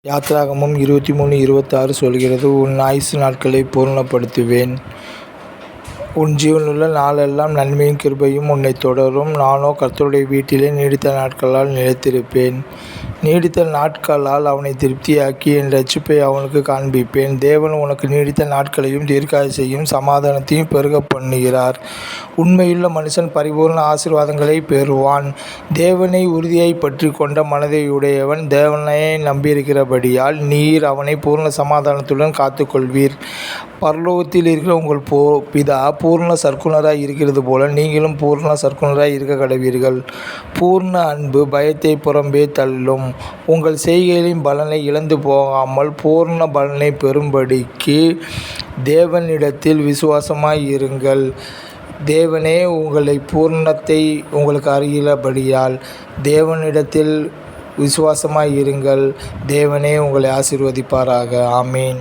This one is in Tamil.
யாத்திராகமம் 23:26 சொல்கிறது, உன் ஆயுசு நாட்களை பூரணப்படுத்துவேன். உன் ஜீவனுள்ள நாளெல்லாம் நன்மையும் கிருபையும் உன்னைத் தொடரும். நானோ கர்த்தருடைய வீட்டிலே நீடித்த நாட்களால் நிலைத்திருப்பேன். நீடித்த நாட்களால் அவனை திருப்தியாக்கி என் இரட்சிப்பை அவனுக்கு காண்பிப்பேன். தேவன் உனக்கு நீடித்த நாட்களையும் தீர்க்காயுசையும் சமாதானத்தையும் பெருகப் பண்ணுகிறார். உண்மையுள்ள மனுஷன் பரிபூர்ண ஆசீர்வாதங்களை பெறுவான். தேவனை உறுதியாய் பற்றி கொண்ட மனதையுடையவன் தேவனை நம்பியிருக்கிறபடியால் நீர் அவனை பூர்ண சமாதானத்துடன் காத்துக்கொள்வீர். பரலோகத்தில் இருக்கிற உங்கள் பிதா பூர்ண சற்குணராய் இருக்கிறது போல நீங்களும் பூர்ண சற்குணராய் இருக்க கடவீர்கள். பூர்ண அன்பு பயத்தை புறம்பே தள்ளும். உங்கள் செய்கைகளின் பலனை இழந்து போகாமல் பூர்ண பலனை பெறும்படிக்கு தேவனிடத்தில் விசுவாசமாய் இருங்கள். தேவனே உங்களை பூர்ணத்தை உங்களுக்கு அறிகிறபடியால் தேவனிடத்தில் விசுவாசமாய் இருங்கள். தேவனே உங்களை ஆசீர்வதிப்பாராக. ஆமீன்.